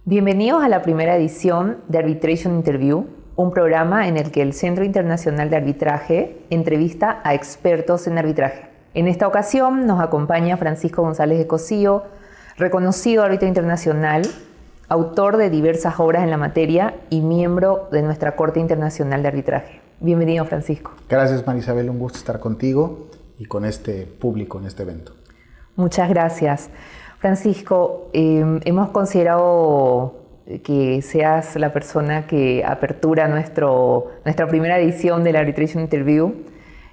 Bienvenidos a la primera edición de Arbitration Interview, un programa en el que el Centro Internacional de Arbitraje entrevista a expertos en arbitraje. En esta ocasión nos acompaña Francisco González de Cosío, reconocido árbitro internacional, autor de diversas obras en la materia y miembro de nuestra Corte Internacional de Arbitraje. Bienvenido, Francisco. Gracias, Marisabel. Un gusto estar contigo y con este público en este evento. Muchas gracias. Francisco, hemos considerado que seas la persona que apertura nuestra primera edición del Arbitration Interview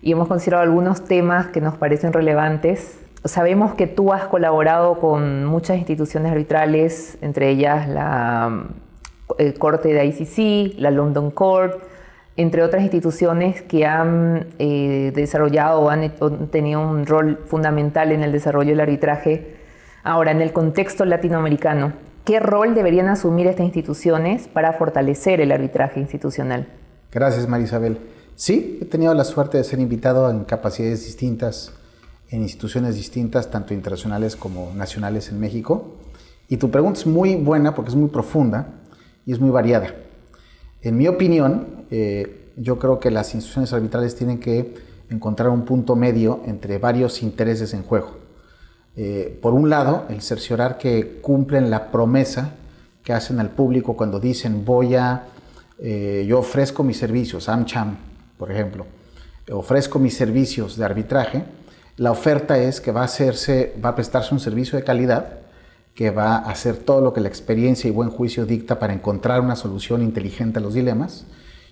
y hemos considerado algunos temas que nos parecen relevantes. Sabemos que tú has colaborado con muchas instituciones arbitrales, entre ellas la Corte de ICC, la London Court, entre otras instituciones que han desarrollado o han tenido un rol fundamental en el desarrollo del arbitraje. Ahora, en el contexto latinoamericano, ¿qué rol deberían asumir estas instituciones para fortalecer el arbitraje institucional? Gracias, Marisabel. Sí, he tenido la suerte de ser invitado en capacidades distintas, en instituciones distintas, tanto internacionales como nacionales en México. Y tu pregunta es muy buena porque es muy profunda y es muy variada. En mi opinión, yo creo que las instituciones arbitrales tienen que encontrar un punto medio entre varios intereses en juego. Por un lado, el cerciorar que cumplen la promesa que hacen al público cuando dicen yo ofrezco mis servicios, AmCham, por ejemplo, ofrezco mis servicios de arbitraje. La oferta es que va a prestarse un servicio de calidad, que va a hacer todo lo que la experiencia y buen juicio dicta para encontrar una solución inteligente a los dilemas,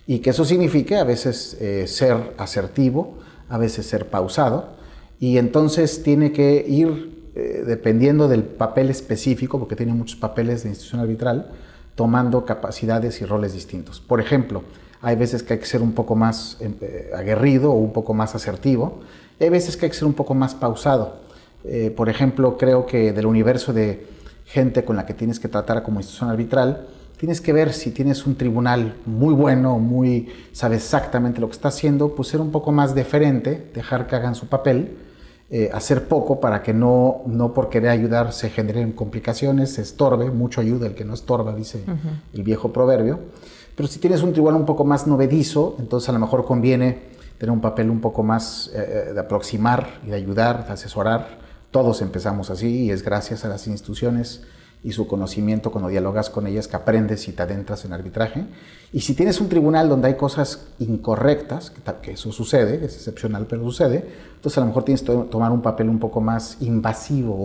y que eso signifique a veces ser asertivo, a veces ser pausado, y entonces tiene que ir dependiendo del papel específico, porque tiene muchos papeles de institución arbitral, tomando capacidades y roles distintos. Por ejemplo, hay veces que hay que ser un poco más aguerrido o un poco más asertivo, y hay veces que hay que ser un poco más pausado. Por ejemplo, creo que del universo de gente con la que tienes que tratar como institución arbitral, tienes que ver si tienes un tribunal muy bueno, sabe exactamente lo que está haciendo, pues ser un poco más deferente, dejar que hagan su papel, hacer poco para que no por querer ayudar se generen complicaciones, se estorbe. Mucho ayuda el que no estorba, dice el viejo proverbio. Pero si tienes un tribunal un poco más movedizo, entonces a lo mejor conviene tener un papel un poco más de aproximar y de ayudar, de asesorar. Todos empezamos así y es gracias a las instituciones y su conocimiento cuando dialogas con ellas que aprendes y te adentras en arbitraje. Y si tienes un tribunal donde hay cosas incorrectas, que eso sucede, es excepcional pero sucede, entonces a lo mejor tienes que tomar un papel un poco más invasivo,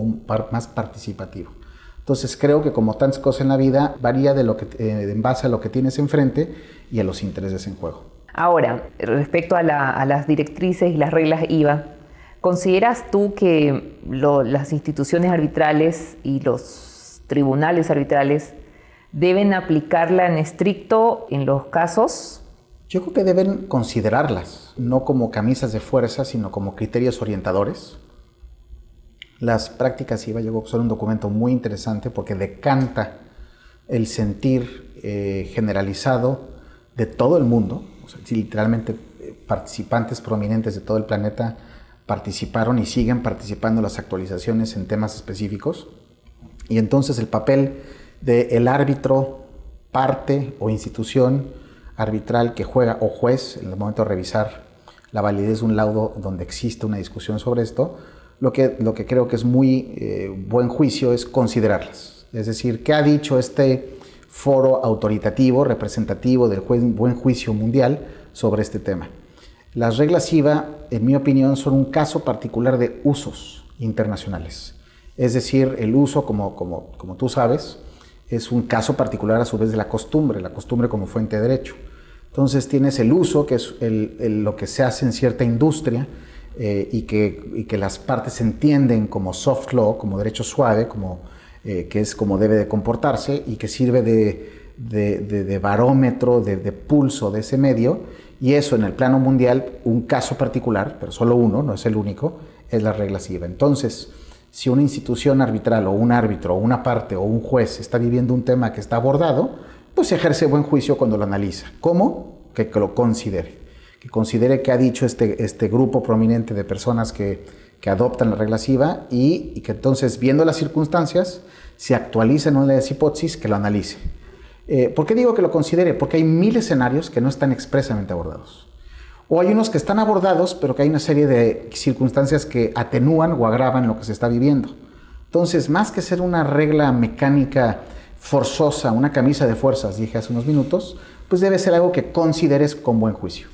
más participativo. Entonces creo que como tantas cosas en la vida, varía en base a lo que tienes enfrente y a los intereses en juego. Ahora, respecto a las directrices y las reglas IVA, ¿consideras tú que las instituciones arbitrales y los tribunales arbitrales deben aplicarla en estricto en los casos? Yo creo que deben considerarlas, no como camisas de fuerza, sino como criterios orientadores. Las prácticas IVA, yo creo que son un documento muy interesante porque decanta el sentir generalizado de todo el mundo. O sea, literalmente participantes prominentes de todo el planeta participaron y siguen participando en las actualizaciones en temas específicos. Y entonces el papel del árbitro, parte o institución arbitral que juega o juez en el momento de revisar la validez de un laudo donde existe una discusión sobre esto, lo que creo que es muy buen juicio es considerarlas. Es decir, ¿qué ha dicho este foro autoritativo, representativo del buen juicio mundial sobre este tema? Las reglas IVA, en mi opinión, son un caso particular de usos internacionales. Es decir, el uso, como tú sabes, es un caso particular a su vez de la costumbre como fuente de derecho. Entonces tienes el uso, que es lo que se hace en cierta industria y que las partes entienden como soft law, como derecho suave, que es como debe de comportarse y que sirve de barómetro, de pulso de ese medio. Y eso en el plano mundial, un caso particular, pero solo uno, no es el único, es las reglas IVA. Entonces, si una institución arbitral o un árbitro o una parte o un juez está viviendo un tema que está abordado, pues ejerce buen juicio cuando lo analiza. ¿Cómo? Que lo considere. Que considere que ha dicho este grupo prominente de personas que adoptan las reglas IVA y que entonces, viendo las circunstancias, se actualiza en una de las hipótesis, que lo analice. ¿Por qué digo que lo considere? Porque hay 1000 escenarios que no están expresamente abordados. O hay unos que están abordados, pero que hay una serie de circunstancias que atenúan o agravan lo que se está viviendo. Entonces, más que ser una regla mecánica forzosa, una camisa de fuerzas, dije hace unos minutos, pues debe ser algo que consideres con buen juicio.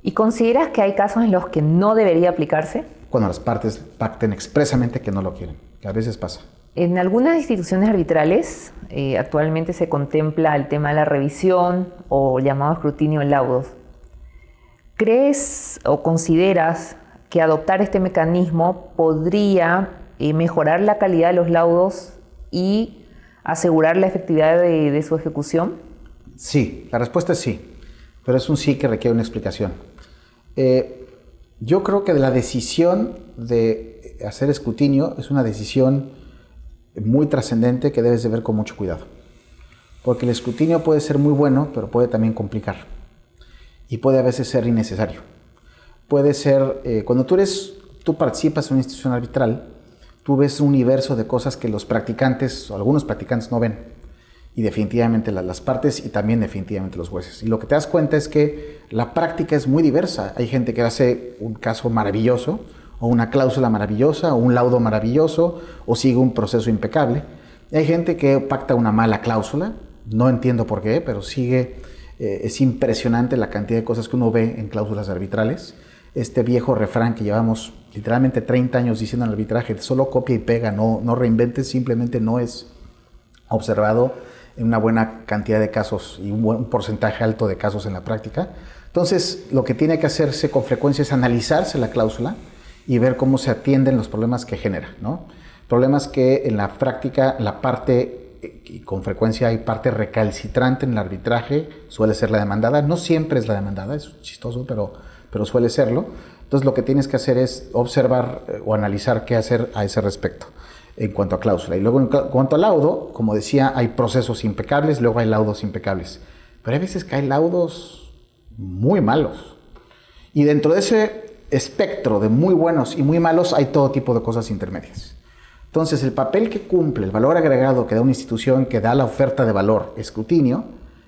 ¿Y consideras que hay casos en los que no debería aplicarse? Cuando las partes pacten expresamente que no lo quieren, que a veces pasa. En algunas instituciones arbitrales actualmente se contempla el tema de la revisión o llamado escrutinio de laudos. ¿Crees o consideras que adoptar este mecanismo podría mejorar la calidad de los laudos y asegurar la efectividad de su ejecución? Sí, la respuesta es sí, pero es un sí que requiere una explicación. Yo creo que la decisión de hacer escrutinio es una decisión muy trascendente que debes de ver con mucho cuidado. Porque el escrutinio puede ser muy bueno, pero puede también complicar. Y puede a veces ser innecesario. Puede ser, cuando tú participas en una institución arbitral, tú ves un universo de cosas que los practicantes, o algunos practicantes, no ven. Y definitivamente las partes y también definitivamente los jueces. Y lo que te das cuenta es que la práctica es muy diversa. Hay gente que hace un caso maravilloso, o una cláusula maravillosa, o un laudo maravilloso, o sigue un proceso impecable. Y hay gente que pacta una mala cláusula, no entiendo por qué, pero sigue. Es impresionante la cantidad de cosas que uno ve en cláusulas arbitrales. Este viejo refrán que llevamos literalmente 30 años diciendo en el arbitraje, solo copia y pega, no reinventes, simplemente no es observado en una buena cantidad de casos y un buen porcentaje alto de casos en la práctica. Entonces, lo que tiene que hacerse con frecuencia es analizarse la cláusula y ver cómo se atienden los problemas que genera, ¿no? Problemas que en la práctica la parte, y con frecuencia hay parte recalcitrante en el arbitraje, suele ser la demandada, no siempre es la demandada, es chistoso, pero suele serlo. Entonces lo que tienes que hacer es observar o analizar qué hacer a ese respecto en cuanto a cláusula. Y luego en cuanto a laudo, como decía, hay procesos impecables, luego hay laudos impecables. Pero hay veces que hay laudos muy malos. Y dentro de ese espectro de muy buenos y muy malos hay todo tipo de cosas intermedias. Entonces, el papel que cumple, el valor agregado que da una institución que da la oferta de valor, escrutinio,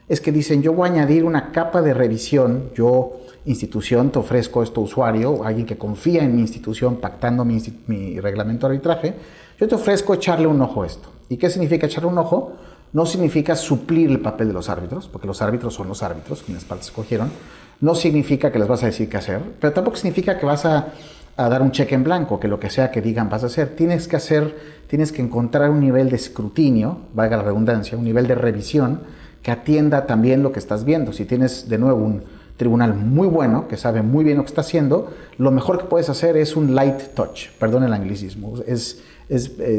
es que dicen, yo voy a añadir una capa de revisión, yo, institución, te ofrezco esto, usuario, alguien que confía en mi institución pactando mi reglamento de arbitraje, yo te ofrezco echarle un ojo a esto. ¿Y qué significa echarle un ojo? No significa suplir el papel de los árbitros, porque los árbitros son los árbitros, quienes partes escogieron. No significa que les vas a decir qué hacer, pero tampoco significa que vas a dar un cheque en blanco, que lo que sea que digan vas a hacer. Tienes que encontrar un nivel de escrutinio, valga la redundancia, un nivel de revisión que atienda también lo que estás viendo. Si tienes de nuevo un tribunal muy bueno, que sabe muy bien lo que está haciendo, lo mejor que puedes hacer es un light touch, perdón el anglicismo, es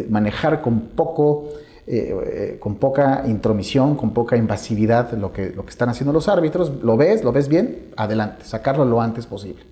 manejar con poca intromisión, con poca invasividad lo que están haciendo los árbitros. Lo ves bien, adelante, sacarlo lo antes posible.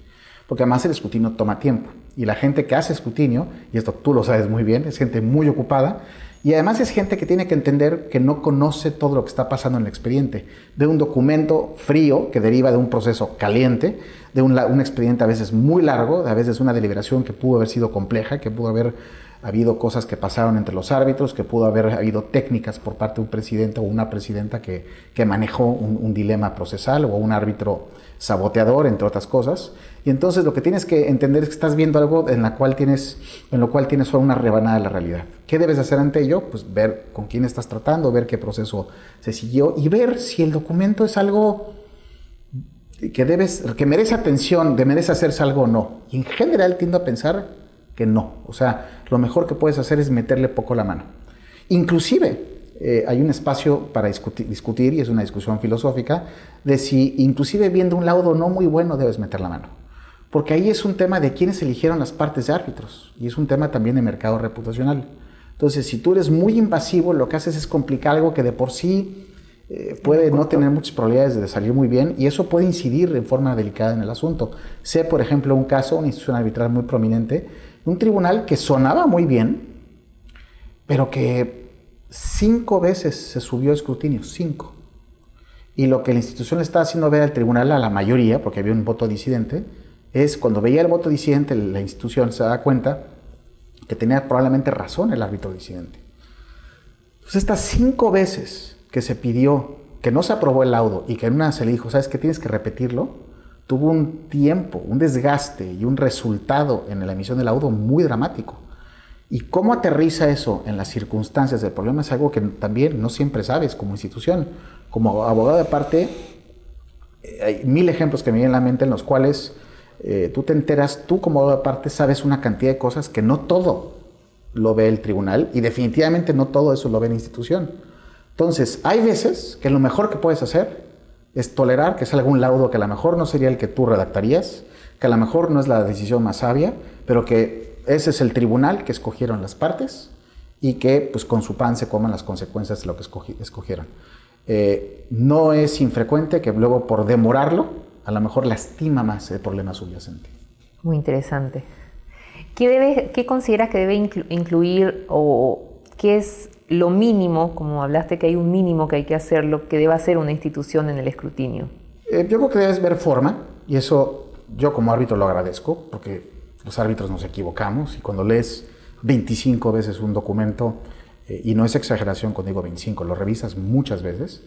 Porque además el escrutinio toma tiempo. Y la gente que hace escrutinio, y esto tú lo sabes muy bien, es gente muy ocupada, y además es gente que tiene que entender que no conoce todo lo que está pasando en el expediente. De un documento frío que deriva de un proceso caliente, de un expediente a veces muy largo, a veces una deliberación que pudo haber sido compleja, que pudo haber habido cosas que pasaron entre los árbitros, que pudo haber habido técnicas por parte de un presidente o una presidenta que manejó un dilema procesal, o un árbitro saboteador, entre otras cosas. Y entonces lo que tienes que entender es que estás viendo algo en lo cual tienes solo una rebanada de la realidad. ¿Qué debes hacer ante ello? Pues ver con quién estás tratando, ver qué proceso se siguió y ver si el documento es algo que merece atención, merece hacerse algo o no. Y en general tiendo a pensar que no. O sea, lo mejor que puedes hacer es meterle poco la mano. Inclusive, hay un espacio para discutir, y es una discusión filosófica, de si inclusive viendo un laudo no muy bueno debes meter la mano. Porque ahí es un tema de quiénes eligieron las partes de árbitros, y es un tema también de mercado reputacional. Entonces, si tú eres muy invasivo, lo que haces es complicar algo que de por sí puede no tener muchas probabilidades de salir muy bien, y eso puede incidir en forma delicada en el asunto. Sé, por ejemplo, un caso, una institución arbitral muy prominente, un tribunal que sonaba muy bien, pero que 5 veces se subió a escrutinio, 5. Y lo que la institución le estaba haciendo ver al tribunal, a la mayoría, porque había un voto disidente, es cuando veía el voto disidente, la institución se daba cuenta que tenía probablemente razón el árbitro disidente. Entonces, estas 5 veces que se pidió, que no se aprobó el laudo y que en una se le dijo, ¿sabes qué? Tienes que repetirlo, tuvo un tiempo, un desgaste y un resultado en la emisión del laudo muy dramático. Y cómo aterriza eso en las circunstancias del problema es algo que también no siempre sabes como institución. Como abogado de parte, hay 1000 ejemplos que me vienen a la mente en los cuales tú te enteras, tú como abogado de parte sabes una cantidad de cosas que no todo lo ve el tribunal y definitivamente no todo eso lo ve la institución. Entonces, hay veces que lo mejor que puedes hacer es tolerar que salga un laudo que a lo mejor no sería el que tú redactarías, que a lo mejor no es la decisión más sabia, pero que ese es el tribunal que escogieron las partes y que pues con su pan se coman las consecuencias de lo que escogieron. No es infrecuente que luego por demorarlo, a lo mejor lastima más el problema subyacente. Muy interesante. ¿Qué consideras que debe incluir o qué es lo mínimo, como hablaste que hay un mínimo que hay que hacer, lo que debe hacer una institución en el escrutinio? Yo creo que debes ver forma, y eso yo como árbitro lo agradezco, porque los árbitros nos equivocamos, y cuando lees 25 veces un documento, y no es exageración cuando digo 25, lo revisas muchas veces,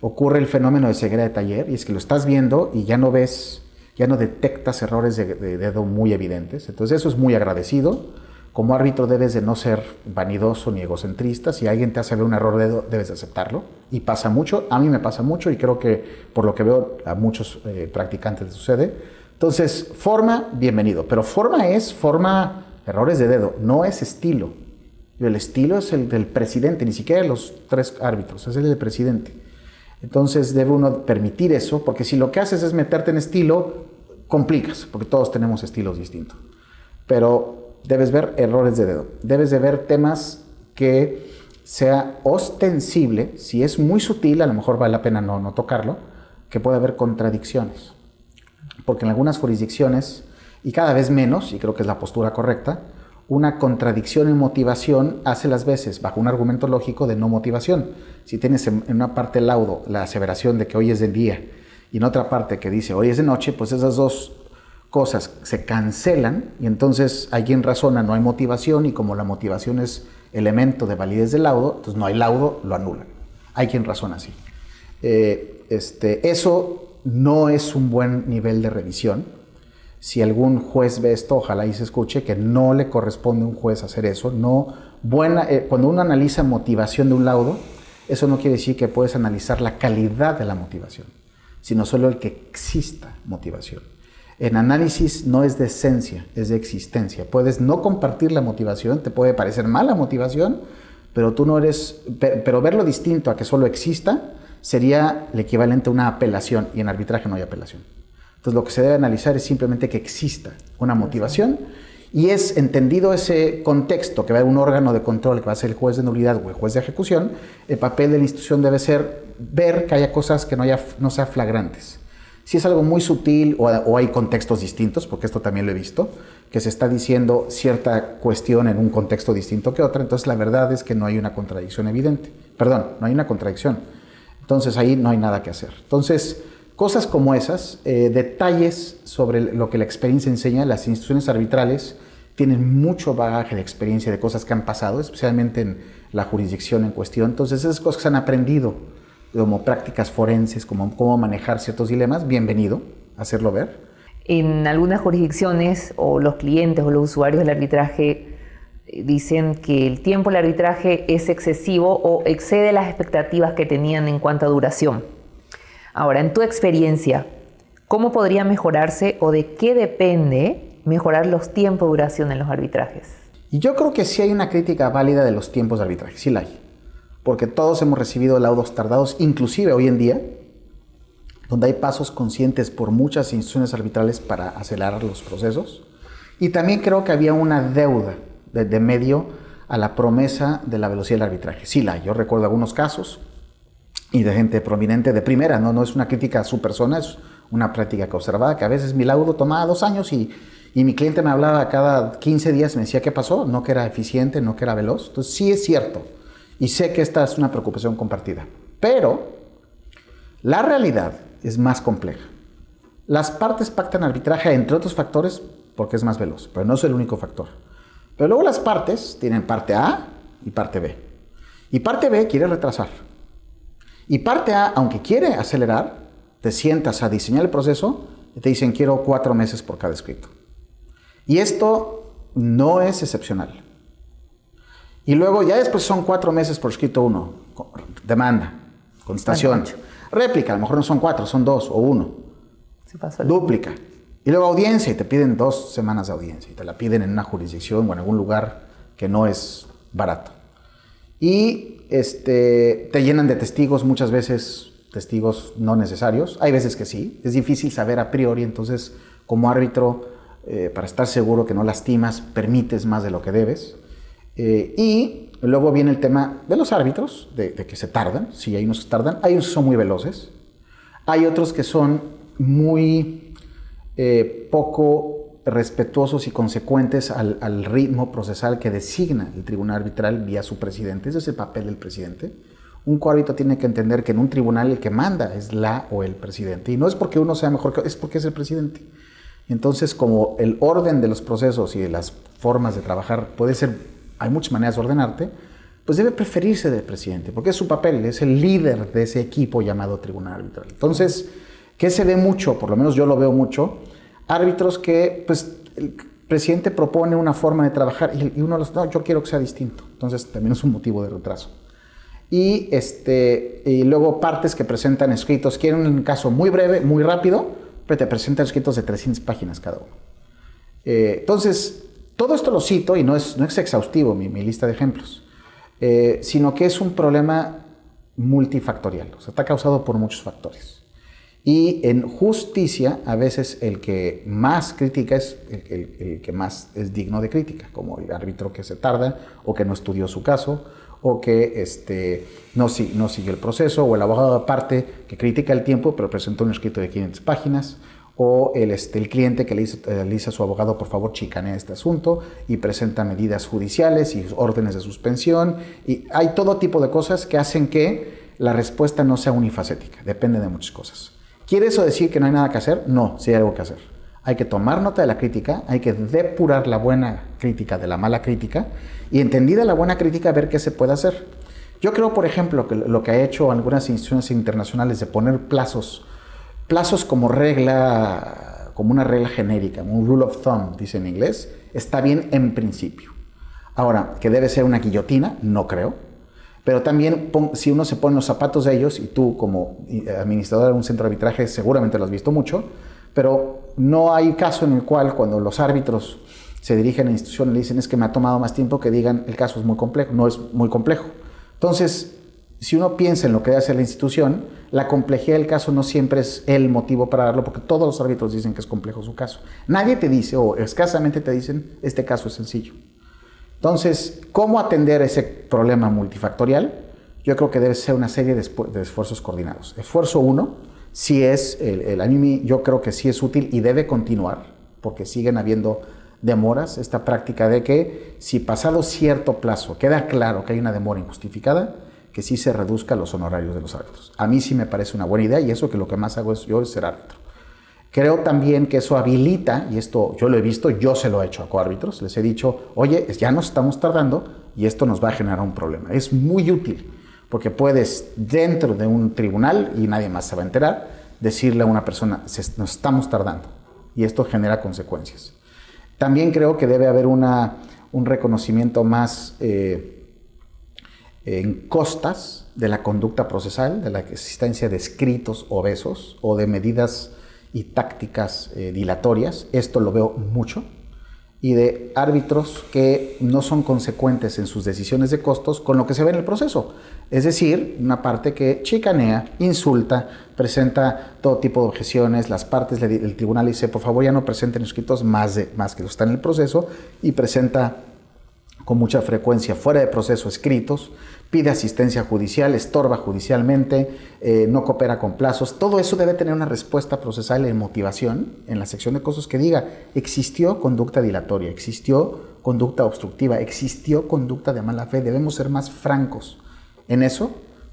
ocurre el fenómeno de ceguera de taller, y es que lo estás viendo y ya no ves, ya no detectas errores de dedo muy evidentes. Entonces eso es muy agradecido. Como árbitro debes de no ser vanidoso ni egocentrista. Si alguien te hace ver un error de dedo, debes de aceptarlo. Y pasa mucho, a mí me pasa mucho y creo que por lo que veo a muchos practicantes les sucede. Entonces, forma, bienvenido. Pero forma errores de dedo, no es estilo. El estilo es el del presidente, ni siquiera de los 3 árbitros, es el del presidente. Entonces debe uno permitir eso, porque si lo que haces es meterte en estilo, complicas, porque todos tenemos estilos distintos. Pero debes ver errores de dedo, debes de ver temas que sea ostensible, si es muy sutil, a lo mejor vale la pena no tocarlo, que puede haber contradicciones. Porque en algunas jurisdicciones, y cada vez menos, y creo que es la postura correcta, una contradicción en motivación hace las veces bajo un argumento lógico de no motivación. Si tienes en una parte del laudo la aseveración de que hoy es de día y en otra parte que dice hoy es de noche, pues esas dos cosas se cancelan y entonces alguien razona no hay motivación y como la motivación es elemento de validez del laudo, entonces no hay laudo, lo anulan. Hay quien razona así. Eso no es un buen nivel de revisión. Si algún juez ve esto, ojalá y se escuche que no le corresponde a un juez hacer eso. Cuando uno analiza motivación de un laudo, eso no quiere decir que puedes analizar la calidad de la motivación, sino solo el que exista motivación. En análisis no es de esencia, es de existencia. Puedes no compartir la motivación, te puede parecer mala motivación, pero tú no eres, pero verlo distinto a que solo exista sería el equivalente a una apelación, y en arbitraje no hay apelación. Entonces lo que se debe analizar es simplemente que exista una motivación y es entendido ese contexto que va a haber un órgano de control que va a ser el juez de nulidad o el juez de ejecución. El papel de la institución debe ser ver que haya cosas que no sean flagrantes. Si es algo muy sutil o hay contextos distintos, porque esto también lo he visto, que se está diciendo cierta cuestión en un contexto distinto que otra, entonces la verdad es que no hay una contradicción evidente. Perdón, no hay una contradicción. Entonces ahí no hay nada que hacer. Entonces, cosas como esas, detalles sobre lo que la experiencia enseña, las instituciones arbitrales tienen mucho bagaje de experiencia de cosas que han pasado, especialmente en la jurisdicción en cuestión. Entonces esas cosas que se han aprendido como prácticas forenses, como cómo manejar ciertos dilemas, bienvenido, hacerlo ver. En algunas jurisdicciones o los clientes o los usuarios del arbitraje dicen que el tiempo del arbitraje es excesivo o excede las expectativas que tenían en cuanto a duración. Ahora, en tu experiencia, ¿cómo podría mejorarse o de qué depende mejorar los tiempos de duración en los arbitrajes? Y yo creo que sí hay una crítica válida de los tiempos de arbitraje, sí la hay. Porque todos hemos recibido laudos tardados, inclusive hoy en día, donde hay pasos conscientes por muchas instituciones arbitrales para acelerar los procesos. Y también creo que había una deuda de medio a la promesa de la velocidad del arbitraje. Sí la hay. Yo recuerdo algunos casos y de gente prominente de primera, no es una crítica a su persona, es una práctica que observaba, que a veces mi laudo tomaba 2 años y mi cliente me hablaba cada 15 días, me decía qué pasó, no que era eficiente, no que era veloz. Entonces sí es cierto y sé que esta es una preocupación compartida, pero la realidad es más compleja. Las partes pactan arbitraje entre otros factores porque es más veloz, pero no es el único factor. Pero luego las partes tienen parte A y parte B. Y parte B quiere retrasar. Y parte A, aunque quiere acelerar, te sientas a diseñar el proceso y te dicen quiero 4 meses por cada escrito. Y esto no es excepcional. Y luego ya después son 4 meses por escrito 1, demanda, contestación, réplica, a lo mejor no son 4, son 2 o 1, dúplica. Y luego audiencia y te piden 2 semanas de audiencia y te la piden en una jurisdicción o en algún lugar que no es barato. Y te llenan de testigos, muchas veces testigos no necesarios. Hay veces que sí, es difícil saber a priori, entonces como árbitro, para estar seguro que no lastimas, permites más de lo que debes. Y luego viene el tema de los árbitros, de que se tardan. Sí, hay unos que tardan, hay unos que son muy veloces, hay otros que son muy poco respetuosos y consecuentes al ritmo procesal que designa el tribunal arbitral vía su presidente. Ese es el papel del presidente. Un coárbitro tiene que entender que en un tribunal el que manda es la o el presidente. Y no es porque uno sea mejor que es porque es el presidente. Entonces, como el orden de los procesos y de las formas de trabajar puede ser, hay muchas maneras de ordenarte, pues debe preferirse del presidente, porque es su papel, es el líder de ese equipo llamado tribunal arbitral. Entonces, ¿qué se ve mucho? Por lo menos yo lo veo mucho. Árbitros que, pues, el presidente propone una forma de trabajar y uno los no, yo quiero que sea distinto. Entonces, también es un motivo de retraso. Y luego partes que presentan escritos, quieren un caso muy breve, muy rápido, pero te presentan escritos de 300 páginas cada uno. Entonces, todo esto lo cito y no es exhaustivo mi lista de ejemplos, sino que es un problema multifactorial, o sea, está causado por muchos factores. Y en justicia, a veces el que más critica es el que más es digno de crítica, como el árbitro que se tarda, o que no estudió su caso, o que no siguió el proceso, o el abogado de parte que critica el tiempo, pero presentó un escrito de 500 páginas, o el cliente que le dice a su abogado, por favor, chicanea este asunto, y presenta medidas judiciales y órdenes de suspensión, y hay todo tipo de cosas que hacen que la respuesta no sea unifacética, depende de muchas cosas. ¿Quiere eso decir que no hay nada que hacer? No, sí hay algo que hacer. Hay que tomar nota de la crítica, hay que depurar la buena crítica de la mala crítica y entendida la buena crítica ver qué se puede hacer. Yo creo, por ejemplo, que lo que ha hecho algunas instituciones internacionales de poner plazos como regla, como una regla genérica, un rule of thumb, dice en inglés, está bien en principio. Ahora, que debe ser una guillotina, no creo. Pero también, si uno se pone los zapatos de ellos, y tú como administrador de un centro de arbitraje seguramente lo has visto mucho, pero no hay caso en el cual cuando los árbitros se dirigen a la institución y le dicen es que me ha tomado más tiempo que digan el caso es muy complejo, no es muy complejo. Entonces, si uno piensa en lo que debe hacer la institución, la complejidad del caso no siempre es el motivo para darlo, porque todos los árbitros dicen que es complejo su caso. Nadie te dice, o escasamente te dicen, este caso es sencillo. Entonces, ¿cómo atender ese problema multifactorial? Yo creo que debe ser una serie de esfuerzos coordinados. Esfuerzo 1, sí es, yo creo que sí es útil y debe continuar, porque siguen habiendo demoras, esta práctica de que si pasado cierto plazo queda claro que hay una demora injustificada, que sí se reduzca los honorarios de los árbitros. A mí sí me parece una buena idea y eso que lo que más hago es ser árbitro. Creo también que eso habilita, y esto yo lo he visto, yo se lo he hecho a coárbitros, les he dicho, oye, ya nos estamos tardando y esto nos va a generar un problema. Es muy útil, porque puedes dentro de un tribunal, y nadie más se va a enterar, decirle a una persona, nos estamos tardando, y esto genera consecuencias. También creo que debe haber un reconocimiento más en costas de la conducta procesal, de la existencia de escritos obesos o de medidas y tácticas dilatorias, esto lo veo mucho, y de árbitros que no son consecuentes en sus decisiones de costos con lo que se ve en el proceso. Es decir, una parte que chicanea, insulta, presenta todo tipo de objeciones, las partes del tribunal dice, por favor ya no presenten escritos más que lo que está en el proceso, y presenta con mucha frecuencia fuera de proceso escritos, pide asistencia judicial, estorba judicialmente, no coopera con plazos. Todo eso debe tener una respuesta procesal en motivación en la sección de costos que diga, existió conducta dilatoria, existió conducta obstructiva, existió conducta de mala fe. Debemos ser más francos en eso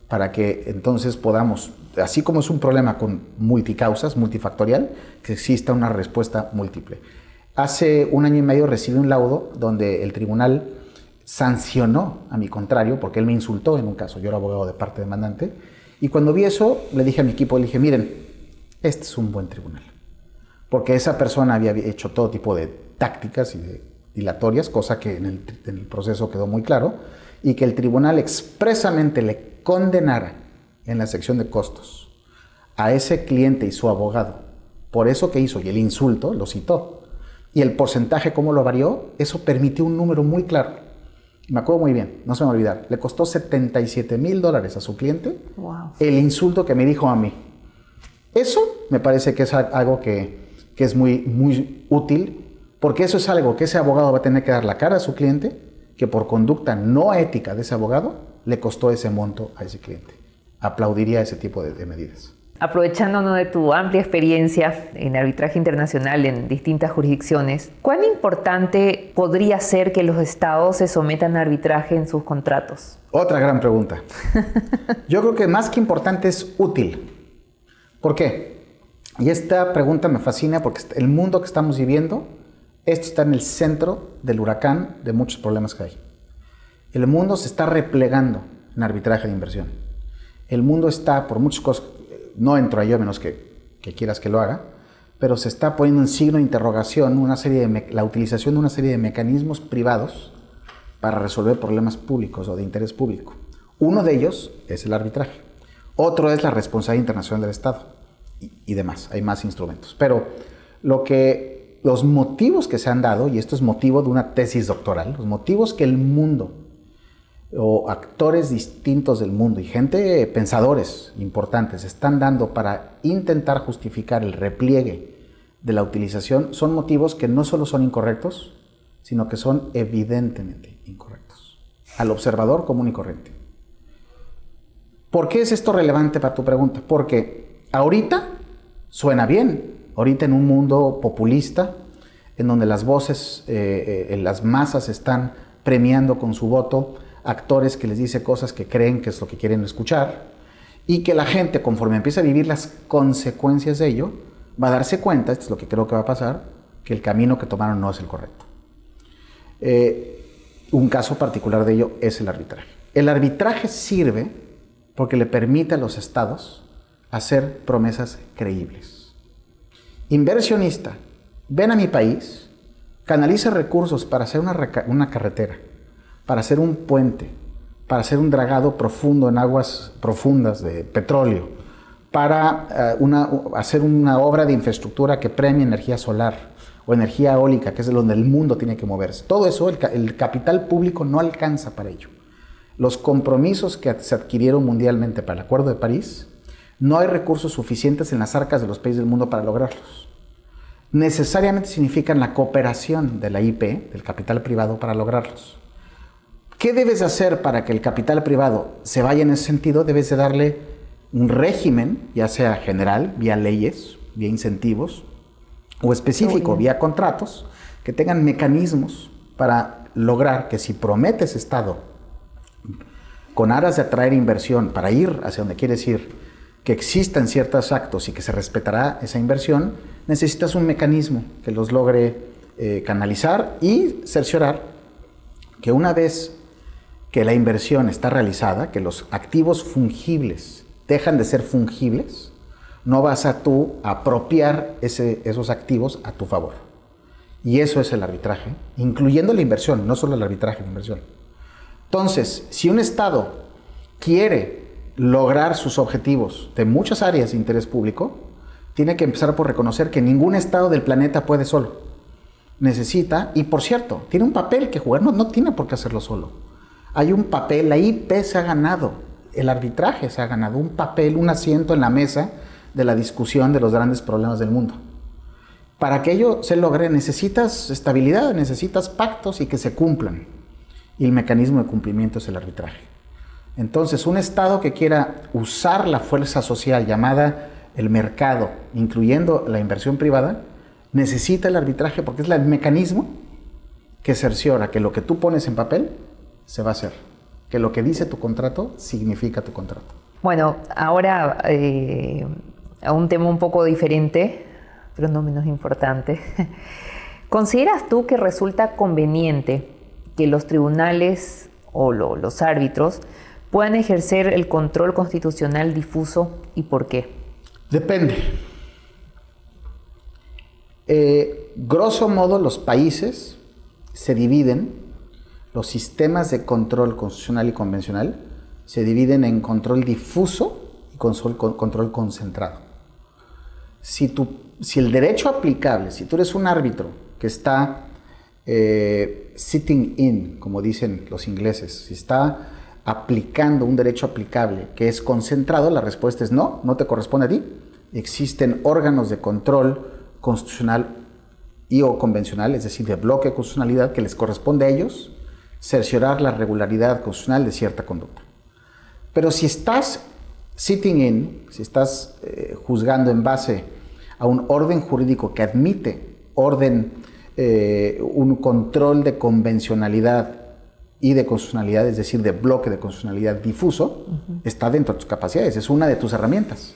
para que entonces podamos, así como es un problema con multicausas, multifactorial, que exista una respuesta múltiple. Hace 1 año y medio recibí un laudo donde el tribunal sancionó a mi contrario, porque él me insultó en un caso, yo era abogado de parte demandante, y cuando vi eso, le dije a mi equipo, le dije, miren, este es un buen tribunal, porque esa persona había hecho todo tipo de tácticas y de dilatorias, cosa que en el proceso quedó muy claro, y que el tribunal expresamente le condenara en la sección de costos a ese cliente y su abogado por eso que hizo, y el insulto lo citó. Y el porcentaje, cómo lo varió, eso permitió un número muy claro. Me acuerdo muy bien, no se me va a olvidar. Le costó $77,000 a su cliente. Wow. El insulto que me dijo a mí. Eso me parece que es algo que es muy, muy útil, porque eso es algo que ese abogado va a tener que dar la cara a su cliente, que por conducta no ética de ese abogado, le costó ese monto a ese cliente. Aplaudiría ese tipo de medidas. Aprovechándonos de tu amplia experiencia en arbitraje internacional en distintas jurisdicciones, ¿cuán importante podría ser que los estados se sometan a arbitraje en sus contratos? Otra gran pregunta. Yo creo que más que importante es útil. ¿Por qué? Y esta pregunta me fascina porque el mundo que estamos viviendo, esto está en el centro del huracán de muchos problemas que hay. El mundo se está replegando en arbitraje de inversión. El mundo está, por muchas cosas, no entro a ello a menos que quieras que lo haga, pero se está poniendo en signo de interrogación la utilización de una serie de mecanismos privados para resolver problemas públicos o de interés público. Uno de ellos es el arbitraje. Otro es la responsabilidad internacional del Estado y demás. Hay más instrumentos. Pero los motivos que se han dado, y esto es motivo de una tesis doctoral, los motivos que el mundo o actores distintos del mundo y pensadores importantes están dando para intentar justificar el repliegue de la utilización son motivos que no solo son incorrectos, sino que son evidentemente incorrectos, al observador común y corriente. ¿Por qué es esto relevante para tu pregunta? Porque ahorita suena bien, ahorita en un mundo populista, en donde las voces, las masas están premiando con su voto actores que les dice cosas que creen que es lo que quieren escuchar, y que la gente, conforme empieza a vivir las consecuencias de ello, va a darse cuenta, esto es lo que creo que va a pasar, que el camino que tomaron no es el correcto. Un caso particular de ello es el arbitraje. El arbitraje sirve porque le permite a los estados hacer promesas creíbles. Inversionista, ven a mi país, canaliza recursos para hacer una carretera, para hacer un puente, para hacer un dragado profundo en aguas profundas de petróleo, para hacer una obra de infraestructura que premie energía solar o energía eólica, que es de donde el mundo tiene que moverse. Todo eso, el capital público no alcanza para ello. Los compromisos que se adquirieron mundialmente para el Acuerdo de París, no hay recursos suficientes en las arcas de los países del mundo para lograrlos. Necesariamente significan la cooperación de la IP, del capital privado, para lograrlos. ¿Qué debes de hacer para que el capital privado se vaya en ese sentido? Debes de darle un régimen, ya sea general, vía leyes, vía incentivos, o específico, vía contratos, que tengan mecanismos para lograr que si prometes Estado, con aras de atraer inversión para ir hacia donde quieres ir, que existan ciertos actos y que se respetará esa inversión, necesitas un mecanismo que los logre canalizar y cerciorar que una vez que la inversión está realizada, que los activos fungibles dejan de ser fungibles, no vas a tú apropiar esos activos a tu favor. Y eso es el arbitraje, incluyendo la inversión, no solo el arbitraje, la inversión. Entonces, si un Estado quiere lograr sus objetivos de muchas áreas de interés público, tiene que empezar por reconocer que ningún Estado del planeta puede solo. Necesita, y por cierto, tiene un papel que jugar, no tiene por qué hacerlo solo. Hay un papel, la IP se ha ganado, el arbitraje se ha ganado, un papel, un asiento en la mesa de la discusión de los grandes problemas del mundo. Para que ello se logre necesitas estabilidad, necesitas pactos y que se cumplan. Y el mecanismo de cumplimiento es el arbitraje. Entonces, un Estado que quiera usar la fuerza social llamada el mercado, incluyendo la inversión privada, necesita el arbitraje porque es el mecanismo que cerciora que lo que tú pones en papel se va a hacer, que lo que dice tu contrato significa tu contrato. Bueno, ahora a un tema un poco diferente, pero no menos importante. ¿Consideras tú que resulta conveniente que los tribunales o los árbitros puedan ejercer el control constitucional difuso y por qué? Depende. Grosso modo, los países se dividen, los sistemas de control constitucional y convencional se dividen en control difuso y control concentrado. Si el derecho aplicable, si tú eres un árbitro que está sitting in, como dicen los ingleses, si está aplicando un derecho aplicable que es concentrado, la respuesta es no, no te corresponde a ti. Existen órganos de control constitucional y o convencional, es decir, de bloque de constitucionalidad, que les corresponde a ellos cerciorar la regularidad constitucional de cierta conducta. Pero si estás sitting in, si estás juzgando en base a un orden jurídico que admite un control de convencionalidad y de constitucionalidad, es decir, de bloque de constitucionalidad difuso, está dentro de tus capacidades, es una de tus herramientas.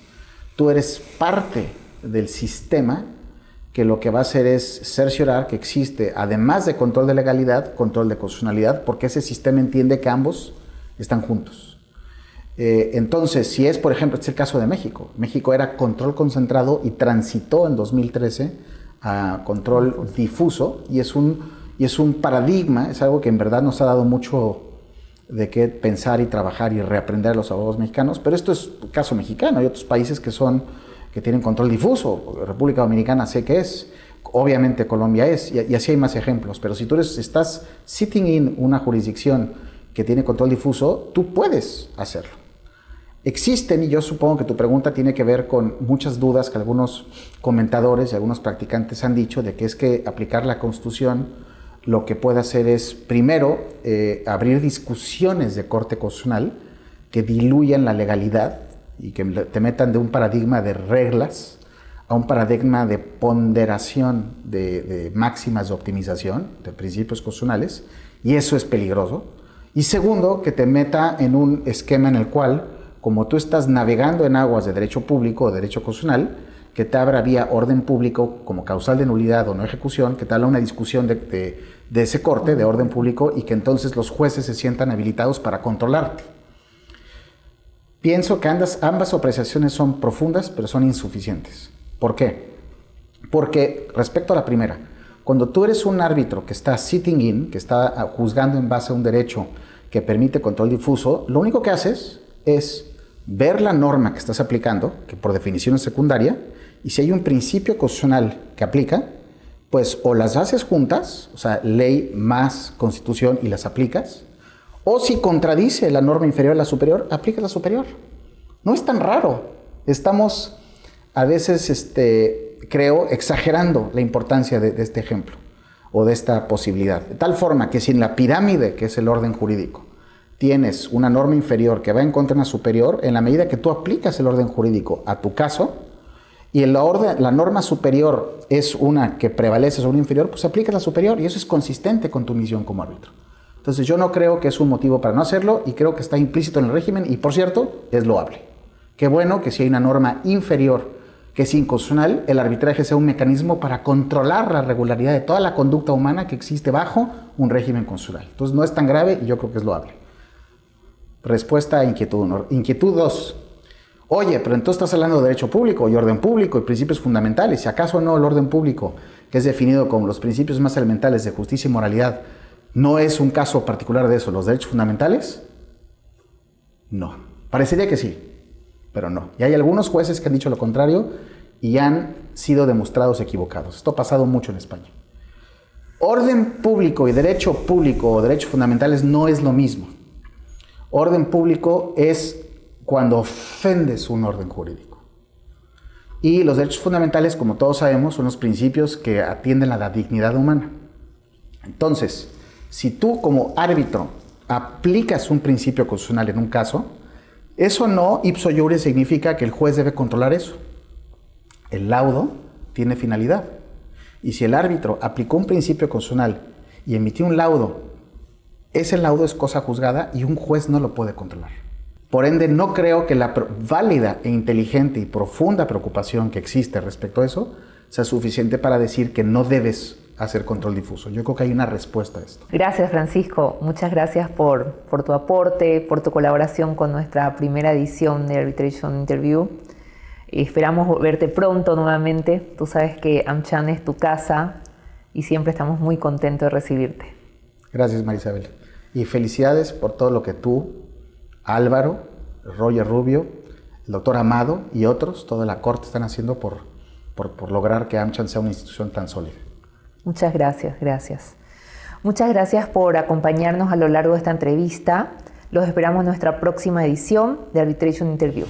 Tú eres parte del sistema que lo que va a hacer es cerciorar que existe, además de control de legalidad, control de constitucionalidad, porque ese sistema entiende que ambos están juntos. Entonces, si es, por ejemplo, este es el caso de México. México era control concentrado y transitó en 2013 a control difuso, y es un paradigma, es algo que en verdad nos ha dado mucho de qué pensar y trabajar y reaprender a los abogados mexicanos, pero esto es el caso mexicano. Hay otros países que tienen control difuso. República Dominicana sé que es, obviamente Colombia es, y así hay más ejemplos. Pero si tú estás sitting in una jurisdicción que tiene control difuso, tú puedes hacerlo. Existen, y yo supongo que tu pregunta tiene que ver con muchas dudas que algunos comentadores y algunos practicantes han dicho, de que es que aplicar la Constitución lo que puede hacer es, primero, abrir discusiones de corte constitucional que diluyan la legalidad y que te metan de un paradigma de reglas a un paradigma de ponderación de máximas de optimización, de principios constitucionales, y eso es peligroso. Y segundo, que te meta en un esquema en el cual, como tú estás navegando en aguas de derecho público o derecho constitucional, que te abra vía orden público como causal de nulidad o no ejecución, que te habla una discusión de ese corte de orden público, y que entonces los jueces se sientan habilitados para controlarte. Pienso que ambas apreciaciones son profundas, pero son insuficientes. ¿Por qué? Porque respecto a la primera, cuando tú eres un árbitro que está sitting in, que está juzgando en base a un derecho que permite control difuso, lo único que haces es ver la norma que estás aplicando, que por definición es secundaria, y si hay un principio constitucional que aplica, pues o las haces juntas, o sea, ley más constitución, y las aplicas, o si contradice la norma inferior a la superior, aplicas la superior. No es tan raro. Estamos a veces, creo, exagerando la importancia de este ejemplo o de esta posibilidad. De tal forma que si en la pirámide, que es el orden jurídico, tienes una norma inferior que va en contra de una superior, en la medida que tú aplicas el orden jurídico a tu caso, y la norma superior es una que prevalece sobre una inferior, pues aplicas la superior, y eso es consistente con tu misión como árbitro. Entonces yo no creo que es un motivo para no hacerlo, y creo que está implícito en el régimen, y por cierto, es loable. Qué bueno que si hay una norma inferior que es inconstitucional, el arbitraje sea un mecanismo para controlar la regularidad de toda la conducta humana que existe bajo un régimen constitucional. Entonces no es tan grave, y yo creo que es loable. Respuesta a inquietud 1. Inquietud 2. Oye, pero entonces estás hablando de derecho público y orden público y principios fundamentales. ¿Si acaso no el orden público, que es definido como los principios más elementales de justicia y moralidad, no es un caso particular de eso, los derechos fundamentales? No. Parecería que sí, pero no. Y hay algunos jueces que han dicho lo contrario y han sido demostrados equivocados. Esto ha pasado mucho en España. Orden público y derecho público o derechos fundamentales no es lo mismo. Orden público es cuando ofendes un orden jurídico. Y los derechos fundamentales, como todos sabemos, son los principios que atienden a la dignidad humana. Entonces, si tú como árbitro aplicas un principio constitucional en un caso, eso no, ipso iure, significa que el juez debe controlar eso. El laudo tiene finalidad. Y si el árbitro aplicó un principio constitucional y emitió un laudo, ese laudo es cosa juzgada y un juez no lo puede controlar. Por ende, no creo que la válida e inteligente y profunda preocupación que existe respecto a eso sea suficiente para decir que no debes hacer control difuso. Yo creo que hay una respuesta a esto. Gracias, Francisco. Muchas gracias por tu aporte, por tu colaboración con nuestra primera edición de Arbitration Interview. Esperamos verte pronto nuevamente. Tú sabes que AmCham es tu casa y siempre estamos muy contentos de recibirte. Gracias, María Isabel. Y felicidades por todo lo que tú, Álvaro, Roger Rubio, el doctor Amado y otros, toda la corte están haciendo por lograr que AmCham sea una institución tan sólida. Muchas gracias, gracias. Muchas gracias por acompañarnos a lo largo de esta entrevista. Los esperamos en nuestra próxima edición de Arbitration Interview.